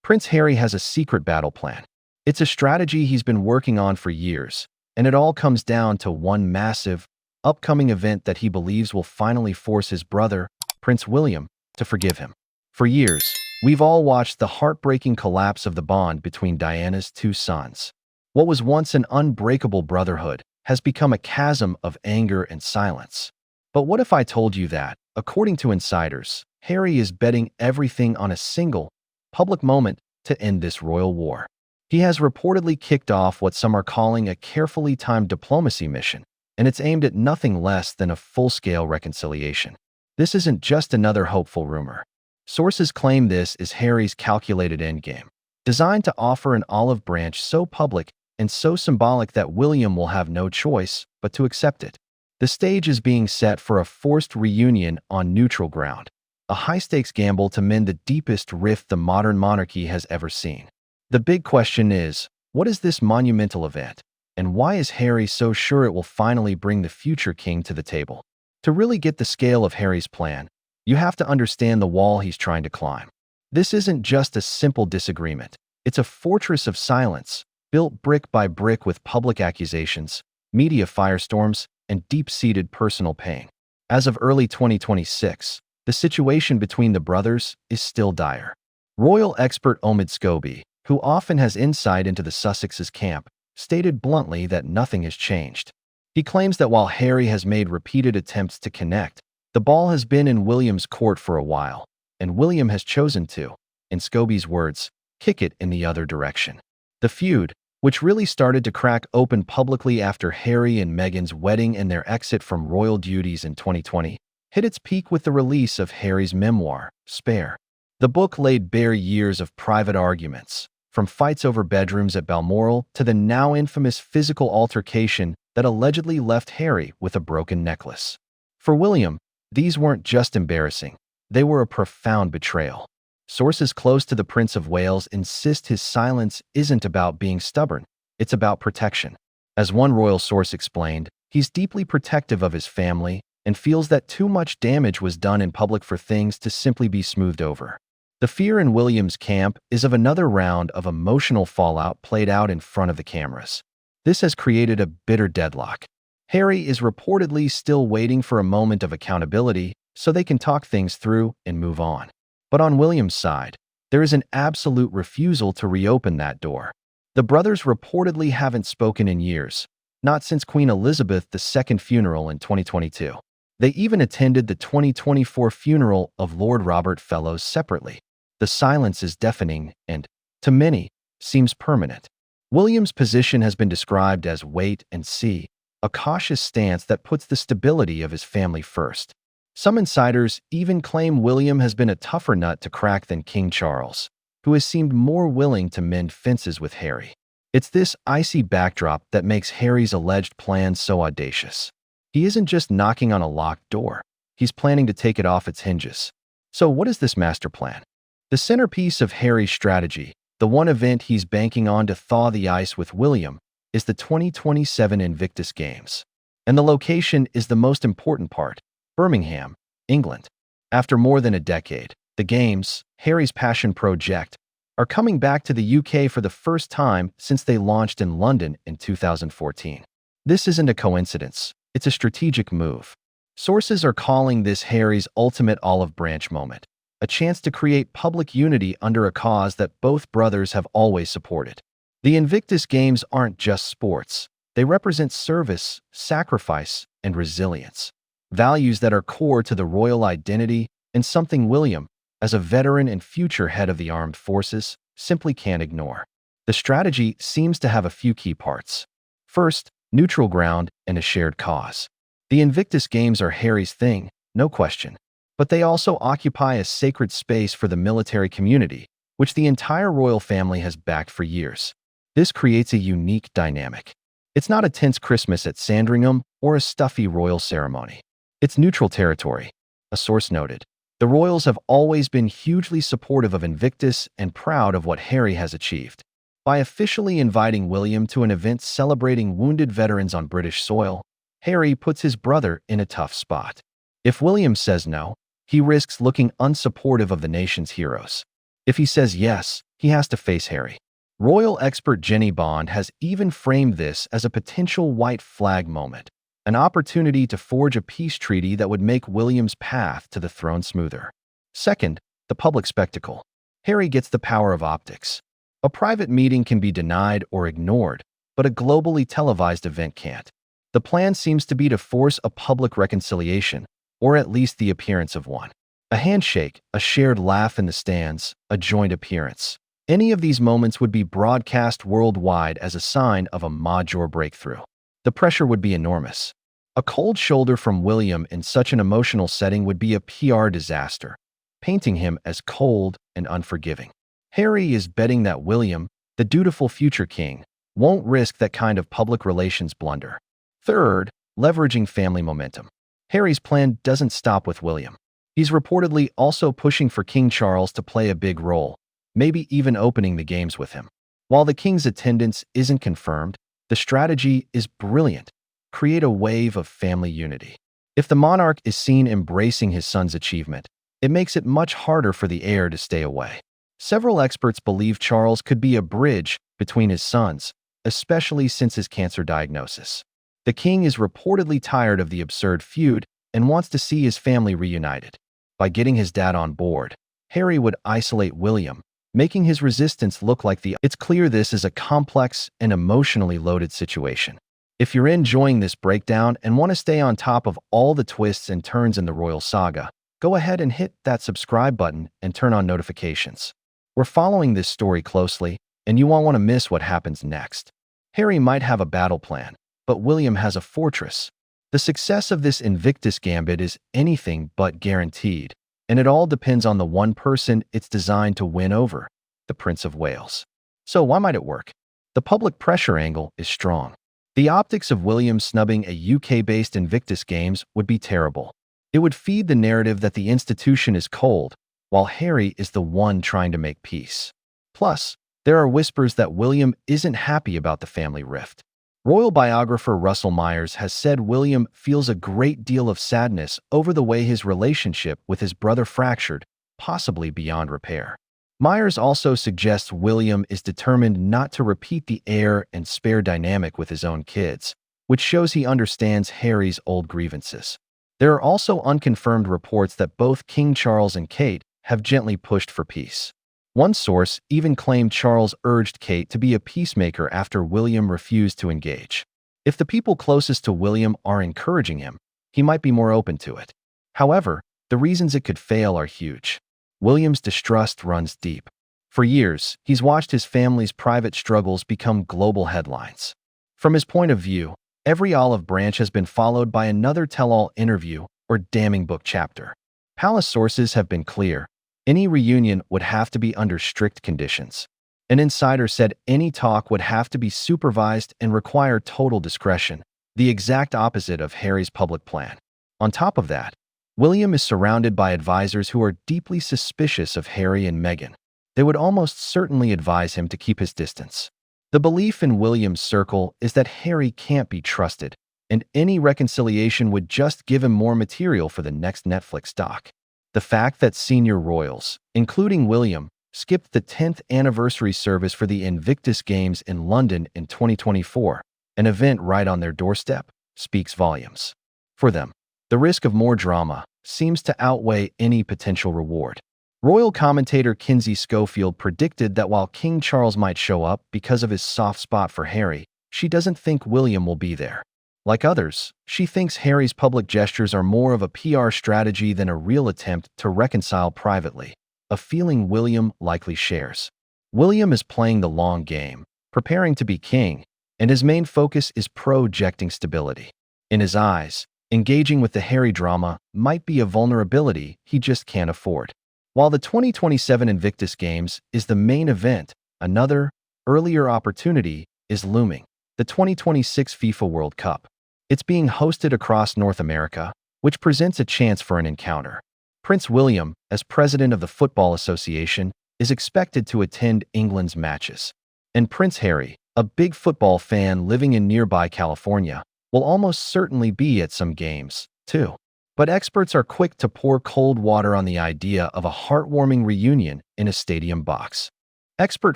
Prince Harry has a secret battle plan. It's a strategy he's been working on for years, and it all comes down to one massive, upcoming event that he believes will finally force his brother, Prince William, to forgive him. For years, we've all watched the heartbreaking collapse of the bond between Diana's two sons. What was once an unbreakable brotherhood has become a chasm of anger and silence. But what if I told you that, according to insiders, Harry is betting everything on a single, public moment to end this royal war? He has reportedly kicked off what some are calling a carefully timed diplomacy mission, and it's aimed at nothing less than a full-scale reconciliation. This isn't just another hopeful rumor. Sources claim this is Harry's calculated endgame, designed to offer an olive branch so public and so symbolic that William will have no choice but to accept it. The stage is being set for a forced reunion on neutral ground, a high-stakes gamble to mend the deepest rift the modern monarchy has ever seen. The big question is, what is this monumental event, and why is Harry so sure it will finally bring the future king to the table? To really get the scale of Harry's plan, you have to understand the wall he's trying to climb. This isn't just a simple disagreement. It's a fortress of silence, built brick by brick with public accusations, media firestorms, and deep-seated personal pain. As of early 2026, the situation between the brothers is still dire. Royal expert Omid Scobie, who often has insight into the Sussexes' camp, stated bluntly that nothing has changed. He claims that while Harry has made repeated attempts to connect, the ball has been in William's court for a while, and William has chosen to, in Scobie's words, kick it in the other direction. The feud, which really started to crack open publicly after Harry and Meghan's wedding and their exit from royal duties in 2020, hit its peak with the release of Harry's memoir, Spare. The book laid bare years of private arguments, from fights over bedrooms at Balmoral to the now infamous physical altercation that allegedly left Harry with a broken necklace. For William, these weren't just embarrassing, they were a profound betrayal. Sources close to the Prince of Wales insist his silence isn't about being stubborn, it's about protection. As one royal source explained, he's deeply protective of his family and feels that too much damage was done in public for things to simply be smoothed over. The fear in William's camp is of another round of emotional fallout played out in front of the cameras. This has created a bitter deadlock. Harry is reportedly still waiting for a moment of accountability so they can talk things through and move on. But on William's side, there is an absolute refusal to reopen that door. The brothers reportedly haven't spoken in years, not since Queen Elizabeth II's funeral in 2022. They even attended the 2024 funeral of Lord Robert Fellows separately. The silence is deafening and, to many, seems permanent. William's position has been described as wait and see, a cautious stance that puts the stability of his family first. Some insiders even claim William has been a tougher nut to crack than King Charles, who has seemed more willing to mend fences with Harry. It's this icy backdrop that makes Harry's alleged plan so audacious. He isn't just knocking on a locked door, he's planning to take it off its hinges. So what is this master plan? The centerpiece of Harry's strategy, the one event he's banking on to thaw the ice with William, is the 2027 Invictus Games. And the location is the most important part: Birmingham, England. After more than a decade, the Games, Harry's passion project, are coming back to the UK for the first time since they launched in London in 2014. This isn't a coincidence, it's a strategic move. Sources are calling this Harry's ultimate olive branch moment, a chance to create public unity under a cause that both brothers have always supported. The Invictus Games aren't just sports, they represent service, sacrifice, and resilience. Values that are core to the royal identity and something William, as a veteran and future head of the armed forces, simply can't ignore. The strategy seems to have a few key parts. First, neutral ground and a shared cause. The Invictus Games are Harry's thing, no question, but they also occupy a sacred space for the military community, which the entire royal family has backed for years. This creates a unique dynamic. It's not a tense Christmas at Sandringham or a stuffy royal ceremony. It's neutral territory, a source noted. The royals have always been hugely supportive of Invictus and proud of what Harry has achieved. By officially inviting William to an event celebrating wounded veterans on British soil, Harry puts his brother in a tough spot. If William says no, he risks looking unsupportive of the nation's heroes. If he says yes, he has to face Harry. Royal expert Jenny Bond has even framed this as a potential white flag moment, an opportunity to forge a peace treaty that would make William's path to the throne smoother. Second, the public spectacle. Harry gets the power of optics. A private meeting can be denied or ignored, but a globally televised event can't. The plan seems to be to force a public reconciliation, or at least the appearance of one. A handshake, a shared laugh in the stands, a joint appearance. Any of these moments would be broadcast worldwide as a sign of a major breakthrough. The pressure would be enormous. A cold shoulder from William in such an emotional setting would be a PR disaster, painting him as cold and unforgiving. Harry is betting that William, the dutiful future king, won't risk that kind of public relations blunder. Third, leveraging family momentum. Harry's plan doesn't stop with William. He's reportedly also pushing for King Charles to play a big role, maybe even opening the games with him. While the king's attendance isn't confirmed, the strategy is brilliant. Create a wave of family unity. If the monarch is seen embracing his son's achievement, it makes it much harder for the heir to stay away. Several experts believe Charles could be a bridge between his sons, especially since his cancer diagnosis. The king is reportedly tired of the absurd feud and wants to see his family reunited. By getting his dad on board, Harry would isolate William, making his resistance look like It's clear this is a complex and emotionally loaded situation. If you're enjoying this breakdown and want to stay on top of all the twists and turns in the royal saga, go ahead and hit that subscribe button and turn on notifications. We're following this story closely, and you won't want to miss what happens next. Harry might have a battle plan, but William has a fortress. The success of this Invictus Gambit is anything but guaranteed, and it all depends on the one person it's designed to win over, the Prince of Wales. So why might it work? The public pressure angle is strong. The optics of William snubbing a UK-based Invictus Games would be terrible. It would feed the narrative that the institution is cold, while Harry is the one trying to make peace. Plus, there are whispers that William isn't happy about the family rift. Royal biographer Russell Myers has said William feels a great deal of sadness over the way his relationship with his brother fractured, possibly beyond repair. Myers also suggests William is determined not to repeat the heir and spare dynamic with his own kids, which shows he understands Harry's old grievances. There are also unconfirmed reports that both King Charles and Kate have gently pushed for peace. One source even claimed Charles urged Kate to be a peacemaker after William refused to engage. If the people closest to William are encouraging him, he might be more open to it. However, the reasons it could fail are huge. William's distrust runs deep. For years, he's watched his family's private struggles become global headlines. From his point of view, every olive branch has been followed by another tell-all interview or damning book chapter. Palace sources have been clear. Any reunion would have to be under strict conditions. An insider said any talk would have to be supervised and require total discretion, the exact opposite of Harry's public plan. On top of that, William is surrounded by advisors who are deeply suspicious of Harry and Meghan. They would almost certainly advise him to keep his distance. The belief in William's circle is that Harry can't be trusted, and any reconciliation would just give him more material for the next Netflix doc. The fact that senior royals, including William, skipped the 10th anniversary service for the Invictus Games in London in 2024, an event right on their doorstep, speaks volumes. For them, the risk of more drama seems to outweigh any potential reward. Royal commentator Kinsey Schofield predicted that while King Charles might show up because of his soft spot for Harry, she doesn't think William will be there. Like others, she thinks Harry's public gestures are more of a PR strategy than a real attempt to reconcile privately, a feeling William likely shares. William is playing the long game, preparing to be king, and his main focus is projecting stability. In his eyes, engaging with the Harry drama might be a vulnerability he just can't afford. While the 2027 Invictus Games is the main event, another, earlier opportunity is looming: the 2026 FIFA World Cup. It's being hosted across North America, which presents a chance for an encounter. Prince William, as president of the Football Association, is expected to attend England's matches. And Prince Harry, a big football fan living in nearby California, will almost certainly be at some games, too. But experts are quick to pour cold water on the idea of a heartwarming reunion in a stadium box. Expert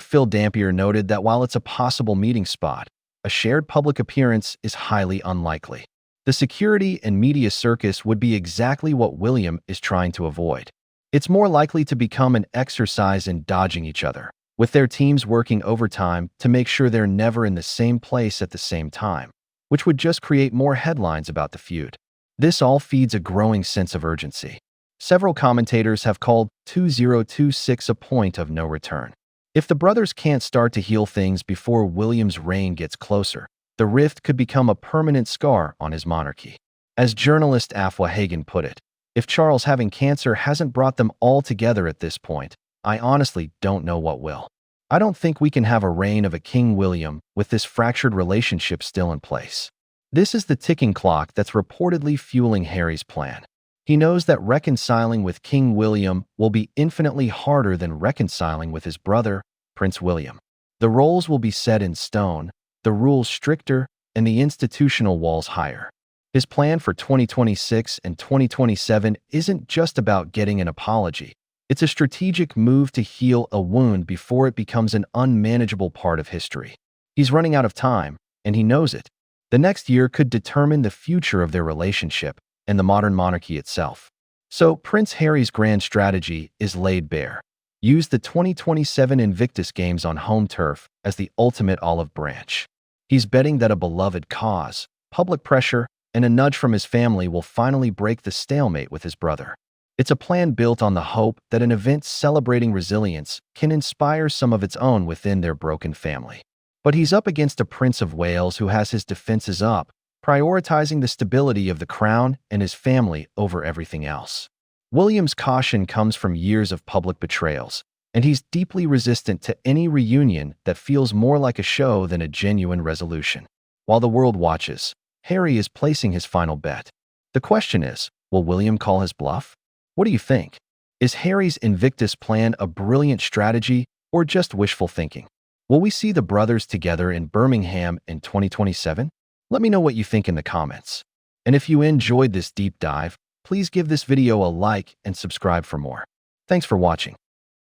Phil Dampier noted that while it's a possible meeting spot, a shared public appearance is highly unlikely. The security and media circus would be exactly what William is trying to avoid. It's more likely to become an exercise in dodging each other, with their teams working overtime to make sure they're never in the same place at the same time, which would just create more headlines about the feud. This all feeds a growing sense of urgency. Several commentators have called 2026 a point of no return. If the brothers can't start to heal things before William's reign gets closer, the rift could become a permanent scar on his monarchy. As journalist Afua Hagen put it, if Charles having cancer hasn't brought them all together at this point, I honestly don't know what will. I don't think we can have a reign of a King William with this fractured relationship still in place. This is the ticking clock that's reportedly fueling Harry's plan. He knows that reconciling with King William will be infinitely harder than reconciling with his brother, Prince William. The roles will be set in stone, the rules stricter, and the institutional walls higher. His plan for 2026 and 2027 isn't just about getting an apology. It's a strategic move to heal a wound before it becomes an unmanageable part of history. He's running out of time, and he knows it. The next year could determine the future of their relationship and the modern monarchy itself. So Prince Harry's grand strategy is laid bare. Use the 2027 Invictus Games on home turf as the ultimate olive branch. He's betting that a beloved cause, public pressure, and a nudge from his family will finally break the stalemate with his brother. It's a plan built on the hope that an event celebrating resilience can inspire some of its own within their broken family. But he's up against a Prince of Wales who has his defenses up, prioritizing the stability of the crown and his family over everything else. William's caution comes from years of public betrayals, and he's deeply resistant to any reunion that feels more like a show than a genuine resolution. While the world watches, Harry is placing his final bet. The question is, will William call his bluff? What do you think? Is Harry's Invictus plan a brilliant strategy or just wishful thinking? Will we see the brothers together in Birmingham in 2027? Let me know what you think in the comments. And if you enjoyed this deep dive, please give this video a like and subscribe for more. Thanks for watching.